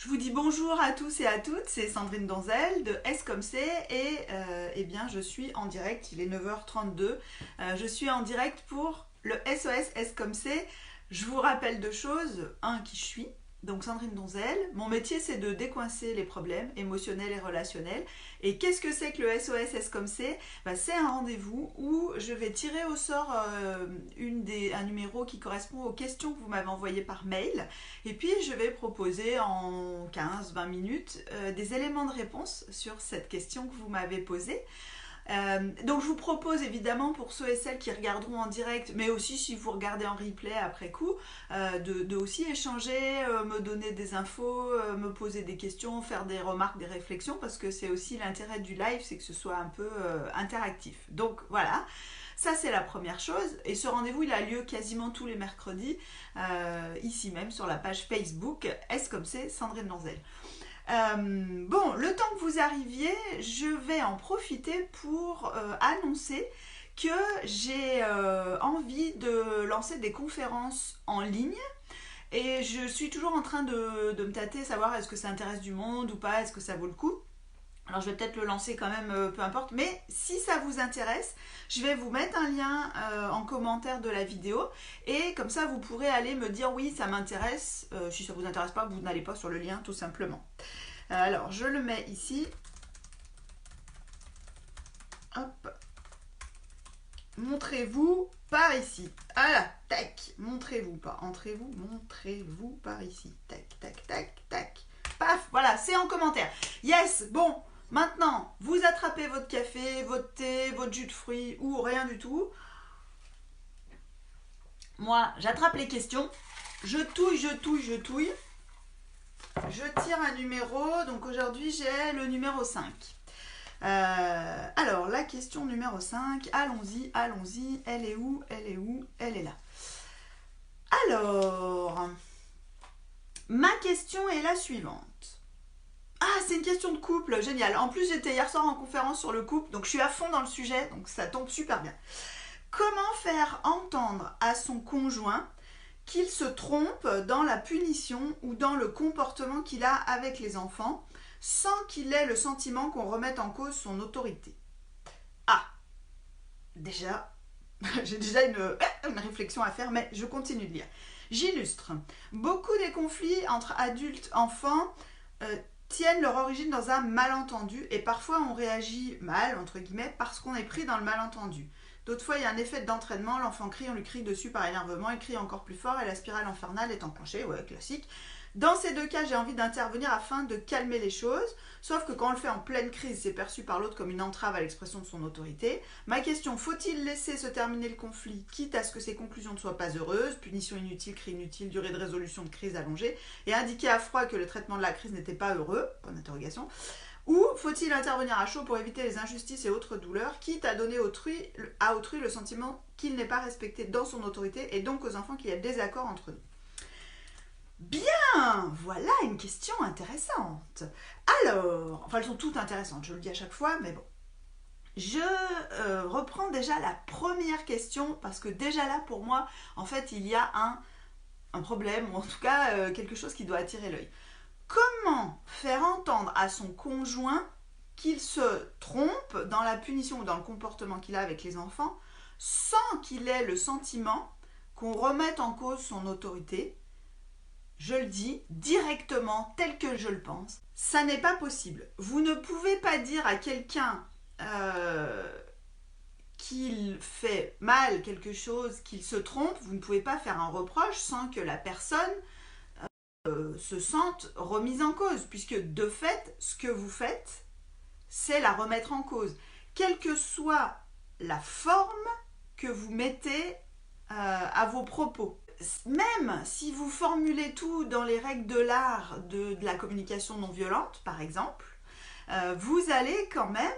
Je vous dis bonjour à tous et à toutes, c'est Sandrine Donzel de S comme C et eh bien je suis en direct, il est 9h32, je suis en direct pour le SOS S comme C. Je vous rappelle deux choses, qui je suis, donc Sandrine Donzel, mon métier c'est de décoincer les problèmes émotionnels et relationnels. Et qu'est-ce que c'est que le SOS S comme C? C'est un rendez-vous où je vais tirer au sort un numéro qui correspond aux questions que vous m'avez envoyées par mail. Et puis je vais proposer en 15-20 minutes des éléments de réponse sur cette question que vous m'avez posée. Donc je vous propose évidemment pour ceux et celles qui regarderont en direct, mais aussi si vous regardez en replay après coup, de aussi échanger, me donner des infos, me poser des questions, faire des remarques, des réflexions, parce que c'est aussi l'intérêt du live, c'est que ce soit un peu interactif. Donc voilà, ça c'est la première chose. Et ce rendez-vous il a lieu quasiment tous les mercredis, ici même sur la page Facebook S comme c'est Sandrine Donzel. Bon, le temps que vous arriviez, je vais en profiter pour annoncer que j'ai envie de lancer des conférences en ligne. Et je suis toujours en train de me tâter, savoir est-ce que ça intéresse du monde ou pas, est-ce que ça vaut le coup. Alors je vais peut-être le lancer quand même, peu importe. Mais si ça vous intéresse, je vais vous mettre un lien en commentaire de la vidéo. Et comme ça, vous pourrez aller me dire oui, ça m'intéresse. Si ça ne vous intéresse pas, vous n'allez pas sur le lien tout simplement. Alors, je le mets ici. Hop. Montrez-vous par ici. Voilà, tac. Montrez-vous, pas entrez-vous. Montrez-vous par ici. Tac, tac, tac, tac. Paf, voilà, c'est en commentaire. Yes, bon, maintenant, vous attrapez votre café, votre thé, votre jus de fruits ou rien du tout. Moi, j'attrape les questions. Je touille, je touille, je touille. Je tire un numéro, donc aujourd'hui j'ai le numéro 5. Alors, la question numéro 5, allons-y, allons-y, elle est où, elle est où, elle est là. Alors, ma question est la suivante. Ah, c'est une question de couple, génial. En plus, j'étais hier soir en conférence sur le couple, donc je suis à fond dans le sujet, donc ça tombe super bien. Comment faire entendre à son conjoint qu'il se trompe dans la punition ou dans le comportement qu'il a avec les enfants sans qu'il ait le sentiment qu'on remette en cause son autorité? Ah, déjà, j'ai déjà une réflexion à faire, mais je continue de lire. J'illustre. Beaucoup des conflits entre adultes et enfants tiennent leur origine dans un malentendu et parfois on réagit mal, entre guillemets, parce qu'on est pris dans le malentendu. D'autres fois, il y a un effet d'entraînement, l'enfant crie, on lui crie dessus par énervement, il crie encore plus fort et la spirale infernale est enclenchée, ouais, classique. Dans ces deux cas, j'ai envie d'intervenir afin de calmer les choses, sauf que quand on le fait en pleine crise, c'est perçu par l'autre comme une entrave à l'expression de son autorité. Ma question, faut-il laisser se terminer le conflit, quitte à ce que ses conclusions ne soient pas heureuses, punition inutile, cri inutile, durée de résolution de crise allongée, et indiquer à froid que le traitement de la crise n'était pas heureux, point d'interrogation. Ou faut-il intervenir à chaud pour éviter les injustices et autres douleurs, quitte à donner à autrui le sentiment qu'il n'est pas respecté dans son autorité et donc aux enfants qu'il y a désaccord entre nous? Bien, voilà une question intéressante. Alors, enfin elles sont toutes intéressantes, je le dis à chaque fois, mais bon. Je reprends déjà la première question parce que déjà là pour moi, en fait, il y a un problème, ou en tout cas quelque chose qui doit attirer l'œil. Comment faire entendre à son conjoint qu'il se trompe dans la punition ou dans le comportement qu'il a avec les enfants sans qu'il ait le sentiment qu'on remette en cause son autorité? Je le dis directement tel que je le pense. Ça n'est pas possible. Vous ne pouvez pas dire à quelqu'un qu'il fait mal quelque chose, qu'il se trompe. Vous ne pouvez pas faire un reproche sans que la personne se sentent remises en cause, puisque de fait, ce que vous faites, c'est la remettre en cause. Quelle que soit la forme que vous mettez à vos propos. Même si vous formulez tout dans les règles de l'art de la communication non violente, par exemple, vous allez quand même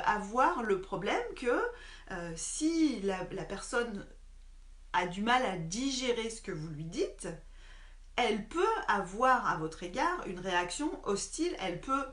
avoir le problème que si la personne a du mal à digérer ce que vous lui dites, elle peut avoir à votre égard une réaction hostile, elle peut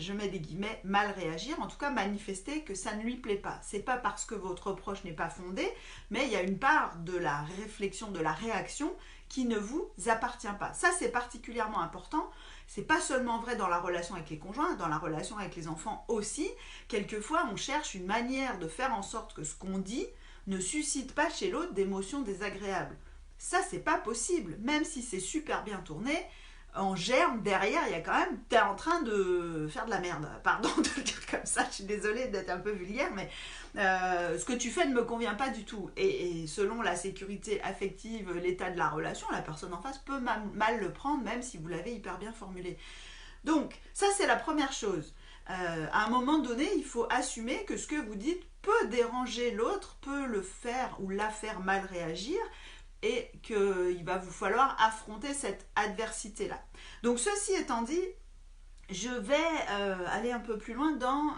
je mets des guillemets, mal réagir, en tout cas manifester que ça ne lui plaît pas. C'est pas parce que votre reproche n'est pas fondé, mais il y a une part de la réflexion, de la réaction qui ne vous appartient pas. Ça, c'est particulièrement important. C'est pas seulement vrai dans la relation avec les conjoints, dans la relation avec les enfants aussi. Quelquefois, on cherche une manière de faire en sorte que ce qu'on dit ne suscite pas chez l'autre d'émotions désagréables. Ça, c'est pas possible. Même si c'est super bien tourné, en germe, derrière, il y a quand même, t'es en train de faire de la merde. Pardon de le dire comme ça, je suis désolée d'être un peu vulgaire, mais ce que tu fais ne me convient pas du tout. Et selon la sécurité affective, l'état de la relation, la personne en face peut mal le prendre, même si vous l'avez hyper bien formulé. Donc, ça, c'est la première chose. À un moment donné, il faut assumer que ce que vous dites peut déranger l'autre, peut le faire ou la faire mal réagir, et qu'il va vous falloir affronter cette adversité-là. Donc ceci étant dit, je vais aller un peu plus loin dans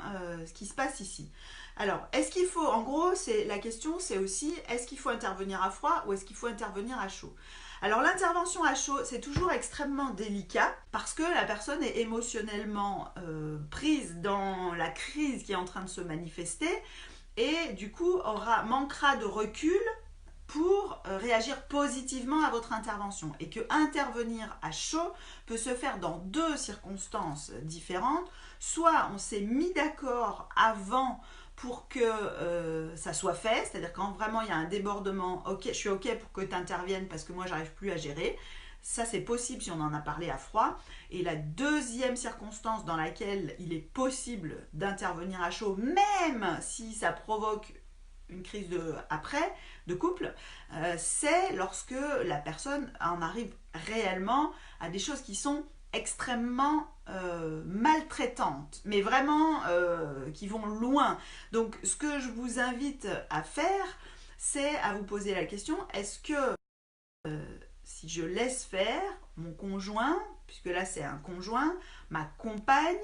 ce qui se passe ici. Alors, est-ce qu'il faut, en gros, la question c'est aussi, est-ce qu'il faut intervenir à froid ou est-ce qu'il faut intervenir à chaud? Alors l'intervention à chaud, c'est toujours extrêmement délicat parce que la personne est émotionnellement prise dans la crise qui est en train de se manifester et du coup manquera de recul pour réagir positivement à votre intervention et que intervenir à chaud peut se faire dans deux circonstances différentes. Soit on s'est mis d'accord avant pour que ça soit fait, c'est-à-dire quand vraiment il y a un débordement, ok, je suis ok pour que tu interviennes parce que moi j'arrive plus à gérer. Ça c'est possible si on en a parlé à froid. Et la deuxième circonstance dans laquelle il est possible d'intervenir à chaud, même si ça provoque une crise de couple, c'est lorsque la personne en arrive réellement à des choses qui sont extrêmement maltraitantes, mais vraiment qui vont loin. Donc ce que je vous invite à faire, c'est à vous poser la question, est-ce que si je laisse faire mon conjoint, puisque là c'est un conjoint, ma compagne,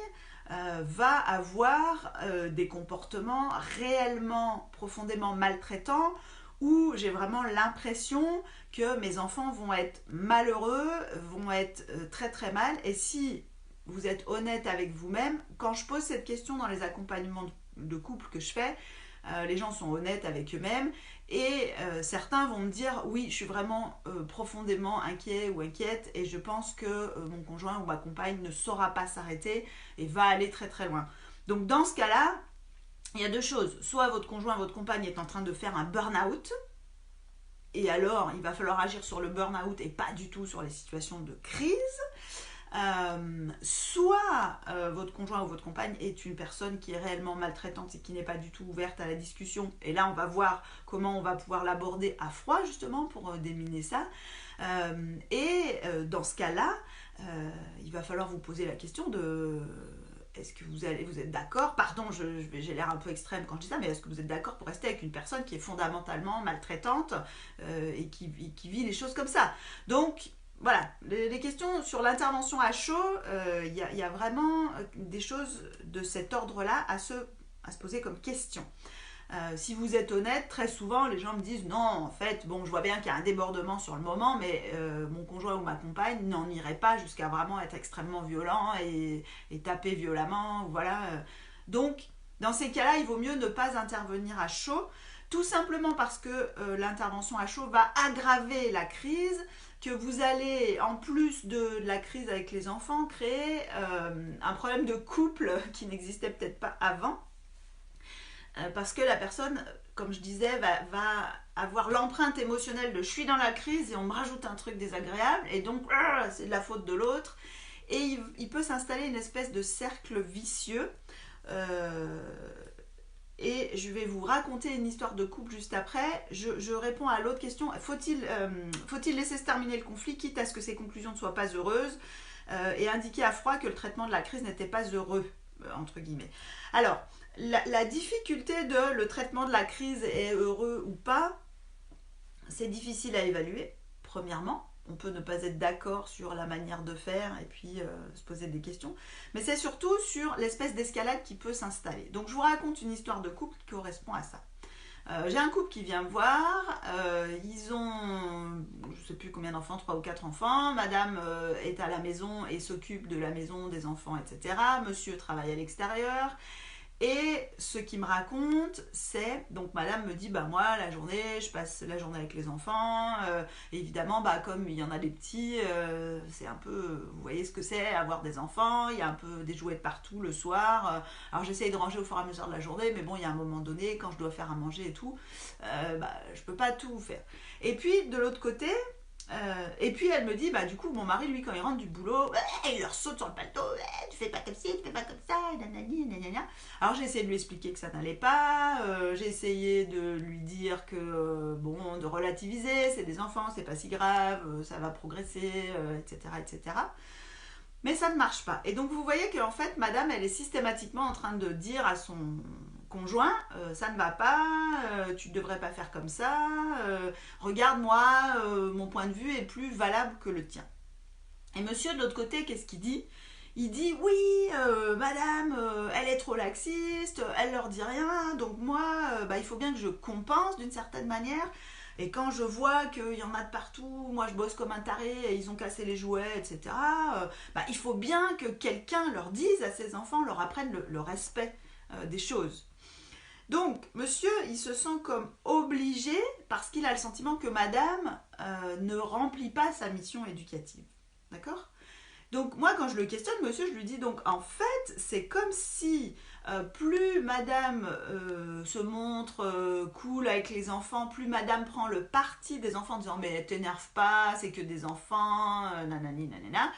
va avoir des comportements réellement profondément maltraitants où j'ai vraiment l'impression que mes enfants vont être malheureux, vont être très très mal. Et si vous êtes honnête avec vous-même, quand je pose cette question dans les accompagnements de couple que je fais, les gens sont honnêtes avec eux-mêmes et certains vont me dire oui, je suis vraiment profondément inquiet ou inquiète et je pense que mon conjoint ou ma compagne ne saura pas s'arrêter et va aller très très loin. Donc dans ce cas-là, il y a deux choses. Soit votre conjoint, votre compagne est en train de faire un burn-out et alors il va falloir agir sur le burn-out et pas du tout sur les situations de crise. Soit votre conjoint ou votre compagne est une personne qui est réellement maltraitante et qui n'est pas du tout ouverte à la discussion et là on va voir comment on va pouvoir l'aborder à froid justement pour déminer ça dans ce cas là il va falloir vous poser la question de est-ce que vous êtes d'accord, pardon j'ai l'air un peu extrême quand je dis ça, mais est-ce que vous êtes d'accord pour rester avec une personne qui est fondamentalement maltraitante et qui vit les choses comme ça. Donc voilà, les questions sur l'intervention à chaud, y a vraiment des choses de cet ordre-là à se poser comme question. Si vous êtes honnête, très souvent les gens me disent non, en fait, bon, je vois bien qu'il y a un débordement sur le moment, mais mon conjoint ou ma compagne n'en irait pas jusqu'à vraiment être extrêmement violent et taper violemment, voilà. Donc, dans ces cas-là, il vaut mieux ne pas intervenir à chaud, tout simplement parce que l'intervention à chaud va aggraver la crise, que vous allez, en plus de la crise avec les enfants, créer un problème de couple qui n'existait peut-être pas avant, parce que la personne, comme je disais, va avoir l'empreinte émotionnelle de je suis dans la crise et on me rajoute un truc désagréable, et donc c'est de la faute de l'autre, et il peut s'installer une espèce de cercle vicieux. Et je vais vous raconter une histoire de couple juste après. Je réponds à l'autre question. Faut-il laisser se terminer le conflit, quitte à ce que ses conclusions ne soient pas heureuses, et indiquer à froid que le traitement de la crise n'était pas heureux, entre guillemets. Alors, la difficulté de le traitement de la crise est heureux ou pas, c'est difficile à évaluer, premièrement. On peut ne pas être d'accord sur la manière de faire et puis se poser des questions. Mais c'est surtout sur l'espèce d'escalade qui peut s'installer. Donc je vous raconte une histoire de couple qui correspond à ça. J'ai un couple qui vient me voir, ils ont, je ne sais plus combien d'enfants, 3 ou 4 enfants, madame est à la maison et s'occupe de la maison, des enfants, etc. Monsieur travaille à l'extérieur. Et ce qu'il me raconte, c'est, donc madame me dit, bah moi la journée, je passe la journée avec les enfants, évidemment, bah comme il y en a des petits, c'est un peu, vous voyez ce que c'est, avoir des enfants, il y a un peu des jouets de partout le soir, alors j'essaye de ranger au fur et à mesure de la journée, mais bon, il y a un moment donné, quand je dois faire à manger et tout, bah je peux pas tout faire. Et puis de l'autre côté, et puis elle me dit, bah du coup mon mari lui quand il rentre du boulot, il leur saute sur le plateau, tu fais pas comme ci, tu fais pas comme ça, nanani, nanana. Alors j'ai essayé de lui expliquer que ça n'allait pas, j'ai essayé de lui dire que, bon, de relativiser, c'est des enfants, c'est pas si grave, ça va progresser, etc., etc. Mais ça ne marche pas. Et donc vous voyez qu'en fait, madame, elle est systématiquement en train de dire à son conjoint, ça ne va pas, tu ne devrais pas faire comme ça, regarde-moi, mon point de vue est plus valable que le tien. Et monsieur de l'autre côté, qu'est-ce qu'il dit? Il dit oui, madame, elle est trop laxiste, elle leur dit rien, donc moi, bah, il faut bien que je compense d'une certaine manière. Et quand je vois qu'il y en a de partout, moi je bosse comme un taré et ils ont cassé les jouets, etc., bah, il faut bien que quelqu'un leur dise à ses enfants, leur apprenne le respect des choses. Donc, monsieur, il se sent comme obligé parce qu'il a le sentiment que madame ne remplit pas sa mission éducative. D'accord? Donc moi quand je le questionne, monsieur, je lui dis donc en fait c'est comme si plus madame se montre cool avec les enfants, plus madame prend le parti des enfants en disant mais t'énerve pas, c'est que des enfants, nanani nanana,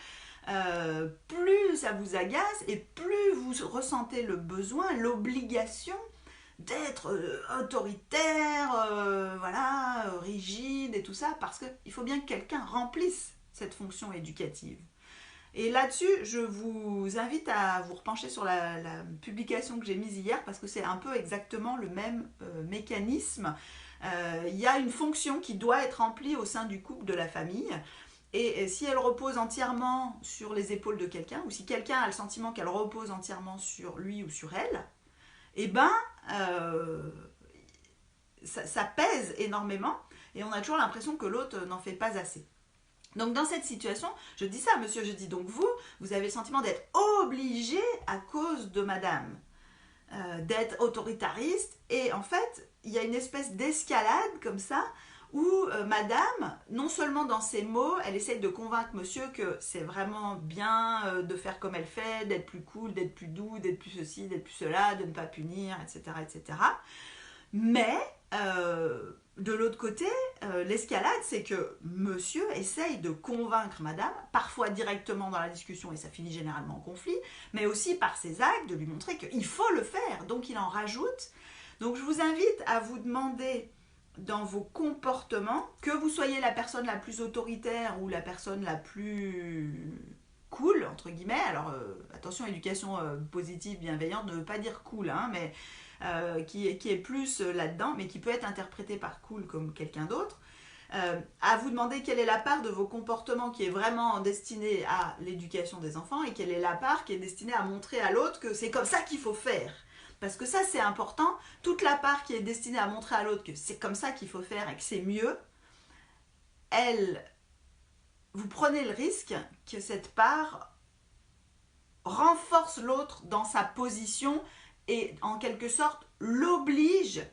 plus ça vous agace et plus vous ressentez le besoin, l'obligation d'être autoritaire, voilà, rigide et tout ça, parce qu'il faut bien que quelqu'un remplisse cette fonction éducative. Et là-dessus, je vous invite à vous repencher sur la publication que j'ai mise hier parce que c'est un peu exactement le même mécanisme. Il y a une fonction qui doit être remplie au sein du couple, de la famille. Et si elle repose entièrement sur les épaules de quelqu'un, ou si quelqu'un a le sentiment qu'elle repose entièrement sur lui ou sur elle, eh ben, ça pèse énormément et on a toujours l'impression que l'autre n'en fait pas assez. Donc dans cette situation, je dis ça, monsieur, je dis donc vous avez le sentiment d'être obligé à cause de madame, d'être autoritariste, et en fait, il y a une espèce d'escalade comme ça, où madame, non seulement dans ses mots, elle essaye de convaincre monsieur que c'est vraiment bien de faire comme elle fait, d'être plus cool, d'être plus doux, d'être plus ceci, d'être plus cela, de ne pas punir, etc., etc. Mais de l'autre côté, l'escalade, c'est que monsieur essaye de convaincre madame, parfois directement dans la discussion, et ça finit généralement en conflit, mais aussi par ses actes, de lui montrer qu'il faut le faire, donc il en rajoute. Donc je vous invite à vous demander dans vos comportements, que vous soyez la personne la plus autoritaire ou la personne la plus cool, entre guillemets, alors attention, éducation positive, bienveillante, ne veut pas dire cool, hein, mais qui est plus là-dedans, mais qui peut être interprété par cool comme quelqu'un d'autre, à vous demander quelle est la part de vos comportements qui est vraiment destinée à l'éducation des enfants et quelle est la part qui est destinée à montrer à l'autre que c'est comme ça qu'il faut faire. Parce que ça, c'est important. Toute la part qui est destinée à montrer à l'autre que c'est comme ça qu'il faut faire et que c'est mieux, vous prenez le risque que cette part renforce l'autre dans sa position et en quelque sorte l'oblige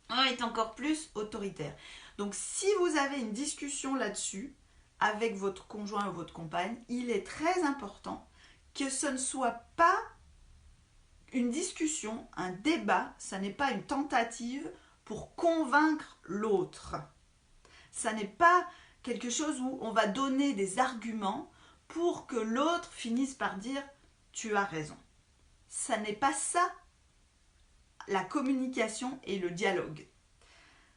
à être encore plus autoritaire. Donc si vous avez une discussion là-dessus avec votre conjoint ou votre compagne, il est très important que ce ne soit pas une discussion, un débat, ça n'est pas une tentative pour convaincre l'autre. Ça n'est pas quelque chose où on va donner des arguments pour que l'autre finisse par dire « tu as raison ». Ça n'est pas ça, la communication et le dialogue.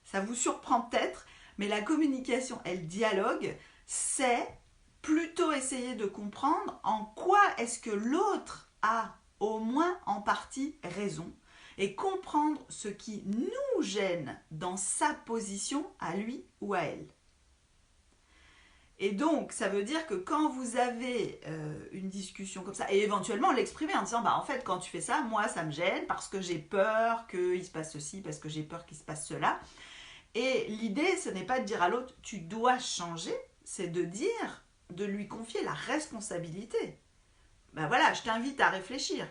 Ça vous surprend peut-être, mais la communication et le dialogue, c'est plutôt essayer de comprendre en quoi est-ce que l'autre a au moins en partie raison et comprendre ce qui nous gêne dans sa position à lui ou à elle. Et donc, ça veut dire que quand vous avez une discussion comme ça, et éventuellement l'exprimer en disant, bah en fait, quand tu fais ça, moi, ça me gêne parce que j'ai peur qu'il se passe ceci, parce que j'ai peur qu'il se passe cela. Et l'idée, ce n'est pas de dire à l'autre, tu dois changer, c'est de dire, de lui confier la responsabilité. Ben voilà, je t'invite à réfléchir.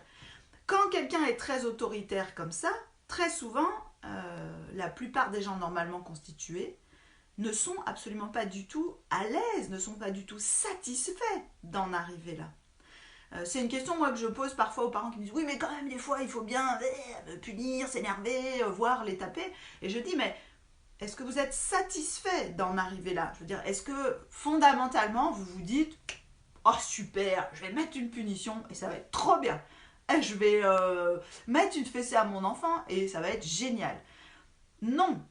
Quand quelqu'un est très autoritaire comme ça, très souvent, la plupart des gens normalement constitués ne sont absolument pas du tout à l'aise, ne sont pas du tout satisfaits d'en arriver là. C'est une question moi que je pose parfois aux parents qui me disent oui mais quand même des fois il faut bien punir, s'énerver, voire les taper. Et je dis mais est-ce que vous êtes satisfait d'en arriver là? Je veux dire, est-ce que fondamentalement vous vous dites oh super, je vais mettre une punition et ça va être trop bien. Et je vais mettre une fessée à mon enfant et ça va être génial. Non,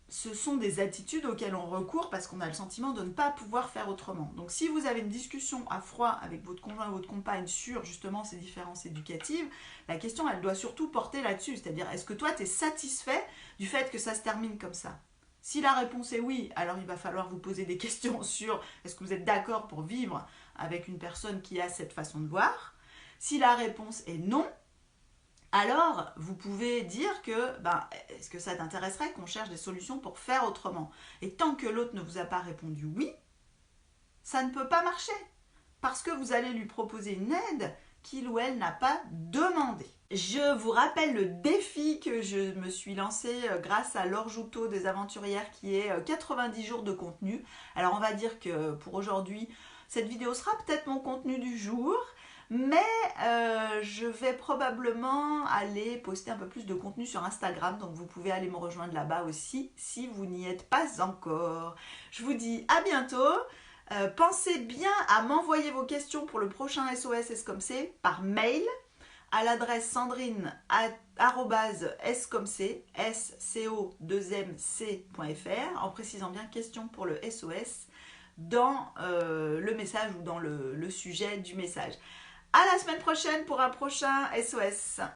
ce sont des attitudes auxquelles on recourt parce qu'on a le sentiment de ne pas pouvoir faire autrement. Donc si vous avez une discussion à froid avec votre conjoint ou votre compagne sur justement ces différences éducatives, la question elle doit surtout porter là-dessus, c'est-à-dire est-ce que toi tu es satisfait du fait que ça se termine comme ça? Si la réponse est oui, alors il va falloir vous poser des questions sur est-ce que vous êtes d'accord pour vivre avec une personne qui a cette façon de voir. Si la réponse est non, alors vous pouvez dire que est-ce que ça t'intéresserait qu'on cherche des solutions pour faire autrement? Et tant que l'autre ne vous a pas répondu oui, ça ne peut pas marcher parce que vous allez lui proposer une aide qu'il ou elle n'a pas demandé. Je vous rappelle le défi que je me suis lancé grâce à Laure Joutot des Aventurières qui est 90 jours de contenu. Alors on va dire que pour aujourd'hui, cette vidéo sera peut-être mon contenu du jour. Mais je vais probablement aller poster un peu plus de contenu sur Instagram, donc vous pouvez aller me rejoindre là-bas aussi si vous n'y êtes pas encore. Je vous dis à bientôt. Pensez bien à m'envoyer vos questions pour le prochain SOS Escomcé par mail à l'adresse sandrine@sco2mc.fr en précisant bien question pour le SOS dans le message ou dans le sujet du message. À la semaine prochaine pour un prochain SOS.